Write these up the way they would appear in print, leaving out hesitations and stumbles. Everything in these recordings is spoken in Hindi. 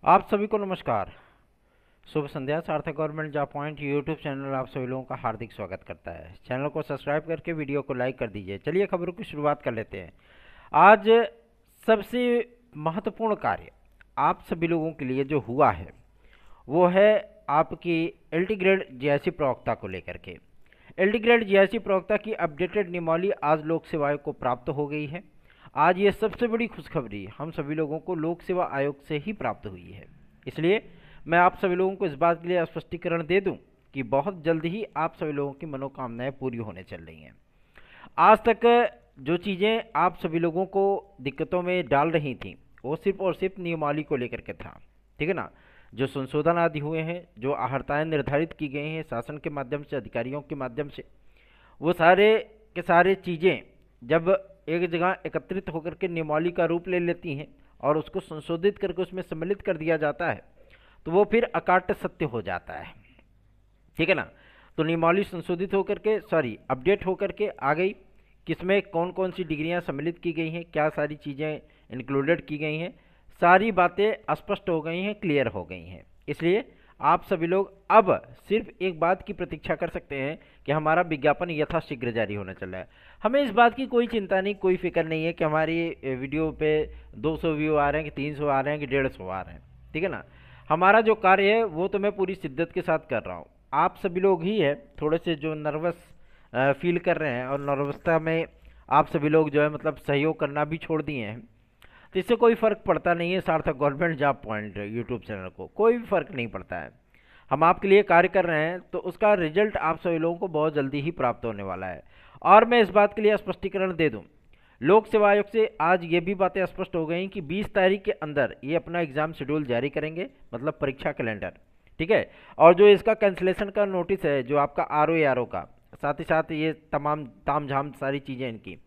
आप सभी को नमस्कार। शुभ संध्या। सार्थक government job point YouTube channel आप सभी लोगों का हार्दिक स्वागत करता है। चैनल को सब्सक्राइब करके वीडियो को लाइक कर दीजिए। चलिए खबरों की शुरुआत कर लेते हैं। आज सबसे महत्वपूर्ण कार्य आप सभी लोगों के लिए जो हुआ है वो है आपकी एलटी ग्रेड जीआईसी प्रवक्ता को लेकर के। एलटी ग्रेड जीआईसी प्रवक्ता की अपडेटेड नियमावली आज लोक सेवा आयोग को प्राप्त हो गई है। आज ये सबसे बड़ी खुशखबरी हम सभी लोगों को लोक सेवा आयोग से ही प्राप्त हुई है। इसलिए मैं आप सभी लोगों को इस बात के लिए स्पष्टीकरण दे दूं कि बहुत जल्द ही आप सभी लोगों की मनोकामनाएं पूरी होने चल रही हैं। आज तक जो चीज़ें आप सभी लोगों को दिक्कतों में डाल रही थी वो सिर्फ और सिर्फ नियमावली को लेकर के था, ठीक है ना। जो संशोधन आदि हुए हैं, जो आहर्ताएँ निर्धारित की गई हैं शासन के माध्यम से, अधिकारियों के माध्यम से, वो सारे के सारे चीज़ें जब एक जगह एकत्रित होकर के नियमावली का रूप ले लेती हैं और उसको संशोधित करके उसमें सम्मिलित कर दिया जाता है तो वो फिर अकाट्य सत्य हो जाता है, ठीक है ना। तो नियमावली संशोधित होकर के अपडेट होकर के आ गई। किसमें कौन कौन सी डिग्रियां सम्मिलित की गई हैं, क्या सारी चीज़ें इंक्लूडेड की गई हैं, सारी बातें स्पष्ट हो गई हैं, क्लियर हो गई हैं। इसलिए आप सभी लोग अब सिर्फ एक बात की प्रतीक्षा कर सकते हैं कि हमारा विज्ञापन यथाशीघ्र जारी होना चल रहा है। हमें इस बात की कोई चिंता नहीं, कोई फिक्र नहीं है कि हमारी वीडियो पे 200 व्यू आ रहे हैं कि 300 आ रहे हैं कि 150 आ रहे हैं, ठीक है ना। हमारा जो कार्य है वो तो मैं पूरी शिद्दत के साथ कर रहा हूँ। आप सभी लोग ही है थोड़े से जो नर्वस फील कर रहे हैं और नर्वसता में आप सभी लोग जो है मतलब सहयोग करना भी छोड़ दिए हैं, तो इससे कोई फ़र्क पड़ता नहीं है। सार्थक government job point YouTube channel को कोई भी फ़र्क नहीं पड़ता है। हम आपके लिए कार्य कर रहे हैं तो उसका रिजल्ट आप सभी लोगों को बहुत जल्दी ही प्राप्त होने वाला है। और मैं इस बात के लिए स्पष्टीकरण दे दूं, लोक सेवा आयोग से आज ये भी बातें स्पष्ट हो गई कि 20 तारीख के अंदर ये अपना एग्ज़ाम शेड्यूल जारी करेंगे, मतलब परीक्षा कैलेंडर, ठीक है। और जो इसका कैंसिलेशन का नोटिस है, जो आपका आर ओ का, साथ ही साथ ये तमाम ताम झाम सारी चीज़ें इनकी,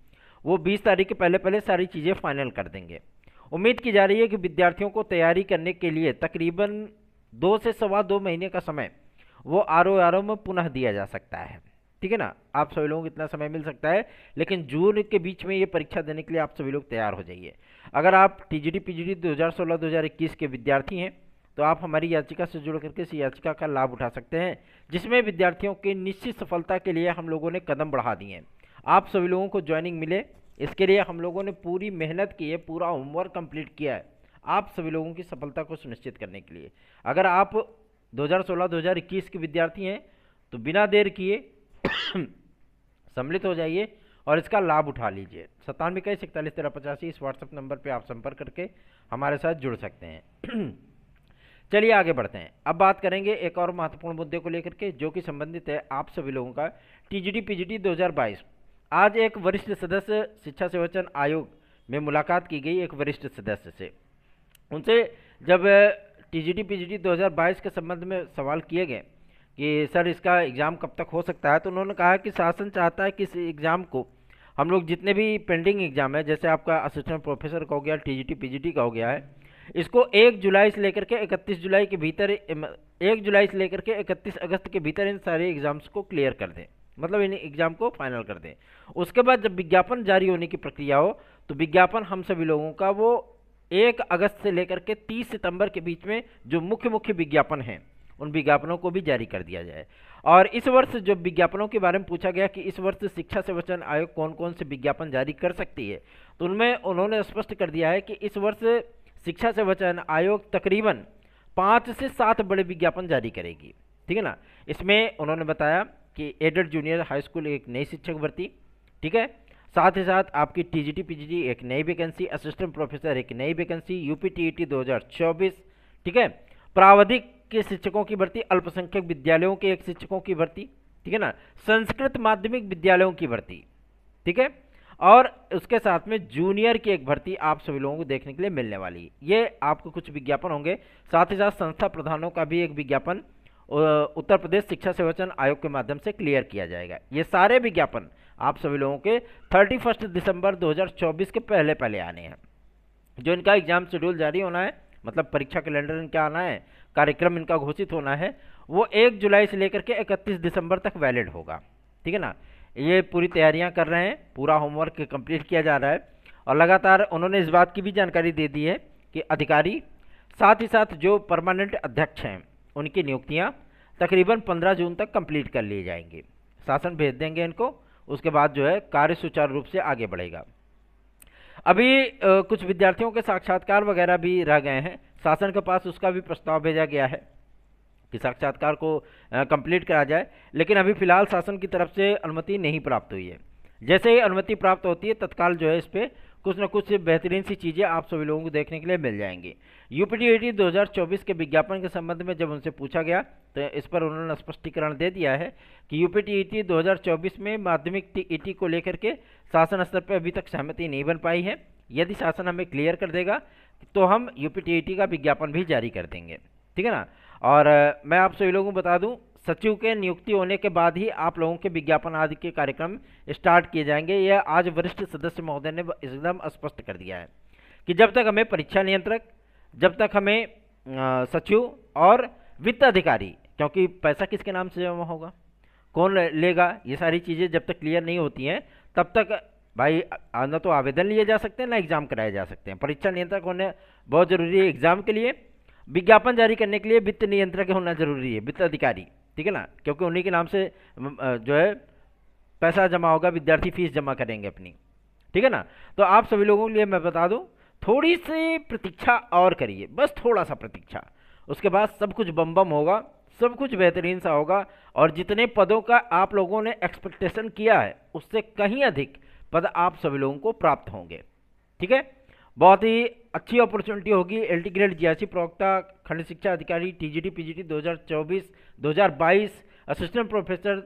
वो 20 तारीख के पहले पहले सारी चीज़ें फाइनल कर देंगे। उम्मीद की जा रही है कि विद्यार्थियों को तैयारी करने के लिए तकरीबन 2 से सवा 2 महीने का समय वो आर ओ में पुनः दिया जा सकता है, ठीक है ना। आप सभी लोगों को इतना समय मिल सकता है, लेकिन जून के बीच में ये परीक्षा देने के लिए आप सभी लोग तैयार हो जाइए। अगर आप टीजीटी पीजीटी 2016-2021 के विद्यार्थी हैं तो आप हमारी याचिका से जुड़ करके इस याचिका का लाभ उठा सकते हैं, जिसमें विद्यार्थियों की निश्चित सफलता के लिए हम लोगों ने कदम बढ़ा दिए हैं। आप सभी लोगों को ज्वाइनिंग मिले, इसके लिए हम लोगों ने पूरी मेहनत की है, पूरा होमवर्क कंप्लीट किया है आप सभी लोगों की सफलता को सुनिश्चित करने के लिए। अगर आप 2016-2021 के विद्यार्थी हैं तो बिना देर किए सम्मिलित हो जाइए और इसका लाभ उठा लीजिए। 9721411385 इस व्हाट्सएप नंबर पे आप संपर्क करके हमारे साथ जुड़ सकते हैं। चलिए आगे बढ़ते हैं। अब बात करेंगे एक और महत्वपूर्ण मुद्दे को लेकर के, जो कि संबंधित है आप सभी लोगों का टीजीटी पीजीटी 2022। आज एक वरिष्ठ सदस्य शिक्षा सेवाचयन आयोग में मुलाकात की गई एक वरिष्ठ सदस्य से। उनसे जब टीजीटी पीजीटी 2022 के संबंध में सवाल किए गए कि सर इसका एग्ज़ाम कब तक हो सकता है, तो उन्होंने कहा कि शासन चाहता है कि इस एग्ज़ाम को हम लोग जितने भी पेंडिंग एग्ज़ाम है, जैसे आपका असिस्टेंट प्रोफेसर का हो गया, टीजीटी पीजीटी का हो गया है, इसको 1 जुलाई से लेकर के 31 जुलाई के भीतर 1 जुलाई से लेकर के 31 अगस्त के भीतर इन सारे एग्ज़ाम्स को क्लियर कर दें, मतलब इन एग्ज़ाम को फाइनल कर दें। उसके बाद जब विज्ञापन जारी होने की प्रक्रिया हो तो विज्ञापन हम सभी लोगों का वो 1 अगस्त से लेकर के 30 सितंबर के बीच में जो मुख्य मुख्य विज्ञापन हैं उन विज्ञापनों को भी जारी कर दिया जाए। और इस वर्ष जो विज्ञापनों के बारे में पूछा गया कि इस वर्ष शिक्षा सेवाचयन आयोग कौन कौन से विज्ञापन जारी कर सकती है, तो उनमें उन्होंने स्पष्ट कर दिया है कि इस वर्ष शिक्षा सेवाचयन आयोग तकरीबन 5 से 7 बड़े विज्ञापन जारी करेगी, ठीक है ना। इसमें उन्होंने बताया कि एडेड जूनियर हाई स्कूल एक नई शिक्षक भर्ती, ठीक है, साथ ही साथ आपकी टीजीटी पीजीटी एक नई वैकेंसी, असिस्टेंट प्रोफेसर एक नई वैकेंसी, यूपी टीईटी 2024, ठीक है, प्रावधिक के शिक्षकों की भर्ती, अल्पसंख्यक विद्यालयों के एक शिक्षकों की भर्ती, ठीक है ना, संस्कृत माध्यमिक विद्यालयों की भर्ती, ठीक है, और उसके साथ में जूनियर की एक भर्ती आप सभी लोगों को देखने के लिए मिलने वाली है। ये आपको कुछ विज्ञापन होंगे। साथ ही साथ संस्था प्रधानों का भी एक विज्ञापन उत्तर प्रदेश शिक्षा सेवाचयन आयोग के माध्यम से क्लियर किया जाएगा। ये सारे विज्ञापन आप सभी लोगों के 31 दिसंबर 2024 के पहले पहले आने हैं। जो इनका एग्जाम शेड्यूल जारी होना है, मतलब परीक्षा कैलेंडर इनका आना है, कार्यक्रम इनका घोषित होना है, वो 1 जुलाई से लेकर के 31 दिसंबर तक वैलिड होगा, ठीक है ना। ये पूरी तैयारियां कर रहे हैं, पूरा होमवर्क कंप्लीट किया जा रहा है और लगातार उन्होंने इस बात की भी जानकारी दे दी है कि अधिकारी साथ ही साथ जो परमानेंट अध्यक्ष हैं उनकी नियुक्तियां तकरीबन 15 जून तक कंप्लीट कर ली जाएंगी। शासन भेज देंगे इनको, उसके बाद जो है कार्य सुचारू रूप से आगे बढ़ेगा। अभी कुछ विद्यार्थियों के साक्षात्कार वगैरह भी रह गए हैं, शासन के पास उसका भी प्रस्ताव भेजा गया है कि साक्षात्कार को कंप्लीट करा जाए, लेकिन अभी फिलहाल शासन की तरफ से अनुमति नहीं प्राप्त हुई है। जैसे ही अनुमति प्राप्त होती है तत्काल जो है इस पर कुछ न कुछ बेहतरीन सी चीज़ें आप सभी लोगों को देखने के लिए मिल जाएंगी। यूपीटीईटी 2024 के विज्ञापन के संबंध में जब उनसे पूछा गया तो इस पर उन्होंने स्पष्टीकरण दे दिया है कि यूपीटीईटी 2024 में माध्यमिक ईटी को लेकर के शासन स्तर पर अभी तक सहमति नहीं बन पाई है। यदि शासन हमें क्लियर कर देगा तो हम यूपीटीईटी का विज्ञापन भी जारी कर देंगे, ठीक है ना। और मैं आप सभी लोगों को बता दूं, सचिव के नियुक्ति होने के बाद ही आप लोगों के विज्ञापन आदि के कार्यक्रम स्टार्ट किए जाएंगे। यह आज वरिष्ठ सदस्य महोदय ने एकदम स्पष्ट कर दिया है कि जब तक हमें परीक्षा नियंत्रक, जब तक हमें सचिव और वित्त अधिकारी, क्योंकि पैसा किसके नाम से जमा होगा, कौन लेगा, ये सारी चीज़ें जब तक क्लियर नहीं होती हैं तब तक भाई न तो आवेदन लिए जा सकते हैं ना एग्जाम कराए जा सकते हैं। परीक्षा नियंत्रक होने बहुत जरूरी है एग्जाम के लिए, विज्ञापन जारी करने के लिए वित्त नियंत्रक होना जरूरी है, वित्त अधिकारी, ठीक है ना, क्योंकि उन्हीं के नाम से जो है पैसा जमा होगा, विद्यार्थी फीस जमा करेंगे अपनी, ठीक है ना। तो आप सभी लोगों के लिए मैं बता दूं, थोड़ी सी प्रतीक्षा और करिए, बस थोड़ा सा प्रतीक्षा, उसके बाद सब कुछ बम बम होगा, सब कुछ बेहतरीन सा होगा और जितने पदों का आप लोगों ने एक्सपेक्टेशन किया है उससे कहीं अधिक पद आप सभी लोगों को प्राप्त होंगे, ठीक है। बहुत ही अच्छी अपॉर्चुनिटी होगी। एलटी ग्रेड जीआईसी प्रवक्ता, खंड शिक्षा अधिकारी, टीजीटी पीजीटी 2024 2022, असिस्टेंट प्रोफेसर,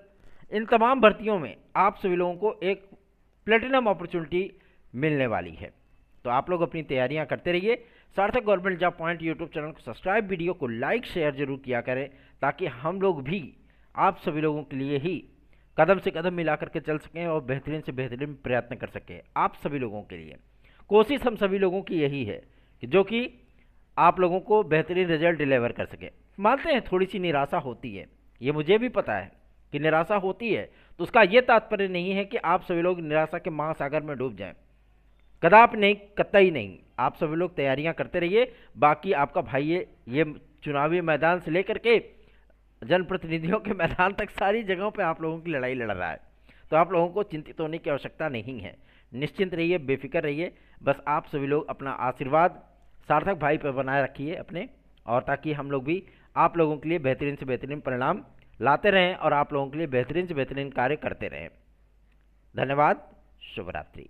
इन तमाम भर्तियों में आप सभी लोगों को एक प्लेटिनम अपॉर्चुनिटी मिलने वाली है। तो आप लोग अपनी तैयारियां करते रहिए। सार्थक government job point YouTube channel को सब्सक्राइब, वीडियो को लाइक शेयर जरूर किया करें ताकि हम लोग भी आप सभी लोगों के लिए ही कदम से कदम मिला करके चल सकें और बेहतरीन से बेहतरीन प्रयत्न कर सकें। आप सभी लोगों के लिए कोशिश हम सभी लोगों की यही है कि जो कि आप लोगों को बेहतरीन रिजल्ट डिलीवर कर सके। मानते हैं थोड़ी सी निराशा होती है, ये मुझे भी पता है कि निराशा होती है, तो उसका ये तात्पर्य नहीं है कि आप सभी लोग निराशा के महासागर में डूब जाएं, कदापि नहीं, कतई नहीं। आप सभी लोग तैयारियां करते रहिए। बाकी आपका भाई ये चुनावी मैदान से लेकर के जनप्रतिनिधियों के मैदान तक सारी जगहों पे आप लोगों की लड़ाई लड़ रहा है, तो आप लोगों को चिंतित होने की आवश्यकता नहीं है। निश्चिंत रहिए, बेफिक्र रहिए। बस आप सभी लोग अपना आशीर्वाद सार्थक भाई पर बनाए रखिए अपने, और ताकि हम लोग भी आप लोगों के लिए बेहतरीन से बेहतरीन परिणाम लाते रहें और आप लोगों के लिए बेहतरीन से बेहतरीन कार्य करते रहें। धन्यवाद। शुभ रात्रि।